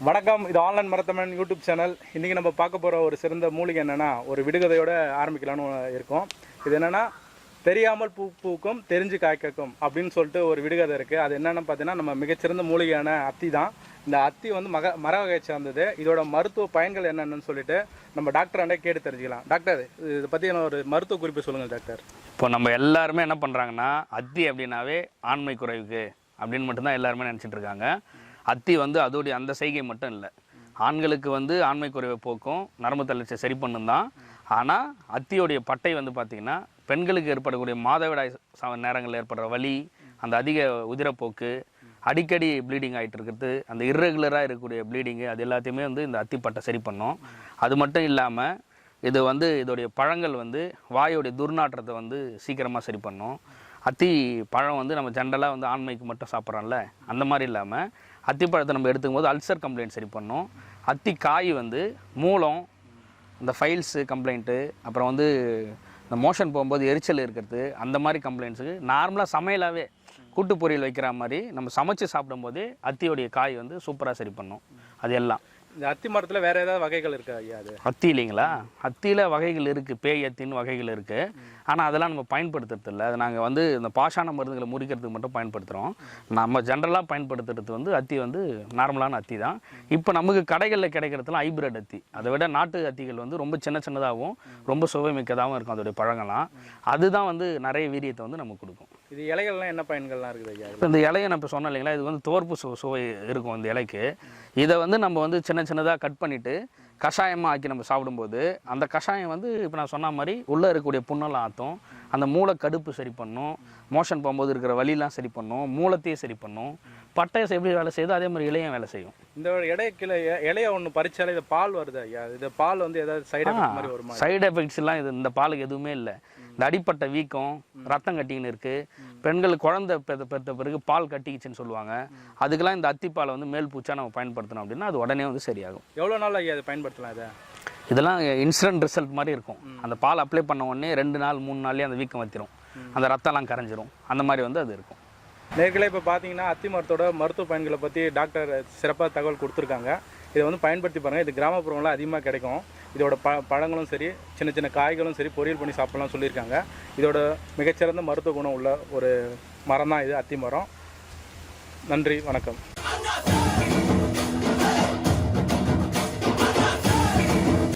வணக்கம். இது online மரத்தமிழன் YouTube channel. இன்றைக்கி நம்ம பார்க்க போகிற ஒரு சிறந்த மூலிகை என்னென்னா, ஒரு விடுகதையோடு ஆரம்பிக்கலான்னு இருக்கோம். இது என்னென்னா, தெரியாமல் பூக்கும் தெரிஞ்சு காய்க்கும் அப்படின்னு சொல்லிட்டு ஒரு விடுகதை இருக்குது. அது என்னென்னு பார்த்தீங்கன்னா, நம்ம மிகச்சிறந்த மூலிகையான அத்தி தான். இந்த அத்தி வந்து மர வகையை சார்ந்தது. இதோட மருத்துவ பயன்கள் என்னென்னு சொல்லிட்டு நம்ம டாக்டர் அண்டே கேட்டு தெரிஞ்சுக்கலாம். டாக்டர், இதை பற்றி ஒரு மருத்துவ குறிப்பு சொல்லுங்கள் டாக்டர். இப்போ நம்ம எல்லாருமே என்ன பண்ணுறாங்கன்னா, அத்தி அப்படின்னாவே ஆண்மை குறைவுக்கு அப்படின்னு மட்டும்தான் எல்லாருமே நினச்சிட்டு இருக்காங்க. அத்தி வந்து அதோடைய அந்த செய்கை மட்டும் இல்லை, ஆண்களுக்கு வந்து ஆண்மை குறைவை போக்கும், நரம்பு தளர்ச்சியை சரி பண்ணும் தான். ஆனால் அத்தியோடைய பட்டை வந்து பார்த்திங்கன்னா, பெண்களுக்கு ஏற்படக்கூடிய மாதவிடாய் நேரங்களில் ஏற்படுற வலி, அந்த அதிக உதிரப்போக்கு, அடிக்கடி ப்ளீடிங் ஆகிட்டு இருக்கிறது, அந்த இர்ரெகுலராக இருக்கக்கூடிய ப்ளீடிங்கு, அது எல்லாத்தையுமே வந்து இந்த அத்திப்பட்டை சரி பண்ணும். அது மட்டும் இல்லாமல் இது வந்து இதோடைய பழங்கள் வந்து வாயோடைய துர்நாற்றத்தை வந்து சீக்கிரமாக சரி பண்ணும். அத்தி பழம் வந்து நம்ம ஜென்ரலாக வந்து ஆண்மைக்கு மட்டும் சாப்பிட்றோம்ல, அந்த மாதிரி இல்லாமல் அத்தி பழத்தை நம்ம எடுத்துக்கும் போது அல்சர் கம்ப்ளைண்ட் சரி பண்ணும். அத்தி காய் வந்து மூலம், இந்த ஃபைல்ஸு கம்ப்ளைண்ட்டு, அப்புறம் வந்து இந்த மோஷன் போகும்போது எரிச்சல் இருக்கிறது, அந்த மாதிரி கம்ப்ளைண்ட்ஸுக்கு நார்மலாக சமையலாகவே கூட்டு பொரியல் வைக்கிற மாதிரி நம்ம சமைச்சு சாப்பிடும்போது அத்தியோடைய காய் வந்து சூப்பராக சரி பண்ணும். அது எல்லாம் இந்த அத்தி மரத்தில் வேறு ஏதாவது வகைகள் இருக்கா ஐயா? அது அத்தி இல்லைங்களா? அத்தியில் வகைகள் இருக்குது, பேய் அத்தின்னு வகைகள் இருக்குது. ஆனால் அதெல்லாம் நம்ம பயன்படுத்துறது இல்லை. அது நாங்கள் வந்து இந்த பாஷான மருந்துகளை முறிக்கிறதுக்கு மட்டும் பயன்படுத்துகிறோம். நம்ம ஜென்ரலாக பயன்படுத்துறது வந்து அத்தி வந்து நார்மலான அத்தி தான். இப்போ நமக்கு கடைகளில் கிடைக்கிறதுலாம் ஹைப்ரிட் அத்தி. அதை விட நாட்டு அத்திகள் வந்து ரொம்ப சின்னதாகவும் ரொம்ப சுவைமிக்கதாகவும் இருக்கும் அதோடைய பழங்கள்லாம். அதுதான் வந்து நிறைய வீரியத்தை வந்து நமக்கு கொடுக்கும். இது இலைகள்லாம் என்ன பயன்கள்லாம் இருக்குது ஐயா? இப்போ இந்த இலையை நம்ம சொன்னோம் இல்லைங்களா, இது வந்து தோற்பு சுவை இருக்கும் இந்த இலைக்கு. இதை வந்து நம்ம வந்து சின்னதாக கட் பண்ணிவிட்டு கஷாயமாக ஆக்கி நம்ம சாப்பிடும்போது அந்த கஷாயம் வந்து இப்போ நான் சொன்ன மாதிரி உள்ளே இருக்கக்கூடிய புண்ணெல்லாம் ஆற்றும், அந்த மூளை கடுப்பு சரி பண்ணும், மோஷன் போகும்போது இருக்கிற வலியெலாம் சரி பண்ணும், மூலத்தையும் சரி பண்ணும். பட்டையை எப்படி வேலை செய்யுதோ அதே மாதிரி இலையும் வேலை செய்யும். இந்த இலையை ஒன்று பறிச்சாலே இது பால் வருது ஐயா. இது பால் வந்து ஏதாவது சைடு எஃபெக்ட் மாதிரி வருமா? சைடு எஃபெக்ட்ஸ்லாம் இது இந்த பாலுக்கு எதுவுமே இல்லை. இந்த அடிப்பட்ட வீக்கம், ரத்தம் கட்டின்னு இருக்குது, பெண்கள் குழந்தை பெற்ற பிறகு பால் கட்டிக்கிச்சுன்னு சொல்லுவாங்க. அதுக்கெல்லாம் இந்த அத்திப்பாலை வந்து மேல் பூச்சா நம்ம பயன்படுத்தணும் அப்படின்னா அது உடனே வந்து சரியாகும். எவ்வளோ நாள் ஐயா அதை பயன்படுத்தலாம்? இதை இதெல்லாம் இன்ஸ்டன்ட் ரிசல்ட் மாதிரி இருக்கும். அந்த பால் அப்ளை பண்ண உடனே 2 நாள் 3 நாள்லேயே அந்த வீக்கம் வத்திரும், அந்த ரத்தம்லாம் கரைஞ்சிரும். அந்த மாதிரி வந்து அது இருக்கும். நேர்களே, இப்போ பார்த்தீங்கன்னா அத்தி மரத்தோட மருத்துவ பயன்களை பற்றி டாக்டர் சிறப்பாக தகவல் கொடுத்துருக்காங்க. இதை வந்து பயன்படுத்தி பாருங்கள். இது கிராமப்புறங்களில் அதிகமாக கிடைக்கும். இதோட பழங்களும் சரி, சின்ன காய்களும் சரி, பொரியல் பண்ணி சாப்பிட்லாம் சொல்லியிருக்காங்க. இதோட மிகச்சிறந்த மருத்துவ குணம் உள்ள ஒரு மரம் தான் இது, அத்தி மரம். நன்றி, வணக்கம்.